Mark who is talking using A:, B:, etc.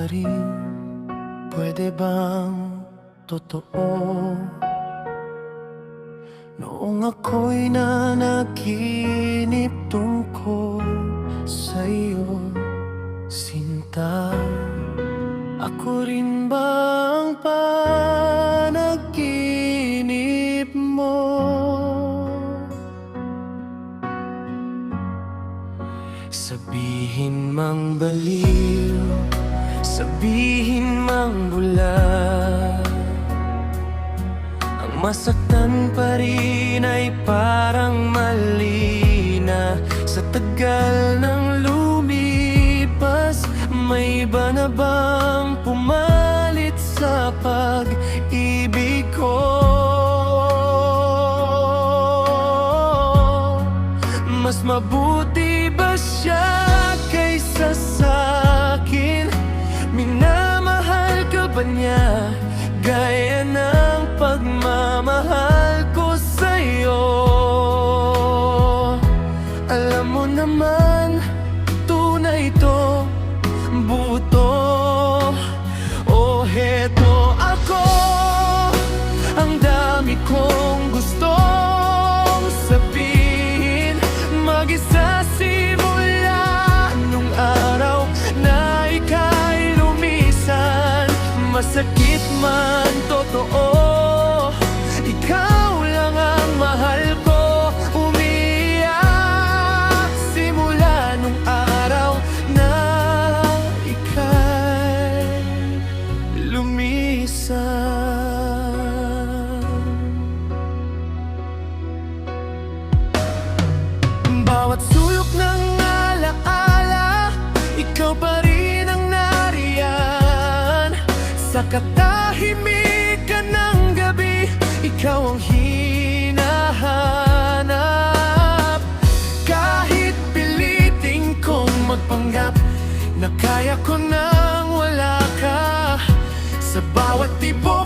A: pa rin, pwede bang totoo? Noong ako'y nanaginip tungkol sa'yo, sinta, ako rin ba ang panaginip mo? Sabihin mang baliw, sabihin mang bula, ang masaktan pa rin ay parang mali na. Sa tagal ng lumipas, may iba na bang pumalit sa pag-ibig ko? Mas mabuti ba siya kaysa sa'kin? Minamahal ka ba niya gaya ng pagmamahal ko sa'yo? Alam mo naman, tunay ito, buto. O heto ako, ang dami kong gustong sabihin, mag-isa simula nung araw na ika'y lumisan. Masakit man, totoo, ikaw lang ang mahal ko. Umiiyak simula nung araw na ika'y lumisan. Bawat sulok ng alaala, ikaw pa rin ang nariyan. Sa katahimikan ng gabi, ikaw ang hinahanap. Kahit pilitin kong magpanggap na kaya ko nang wala ka, sa bawat tibok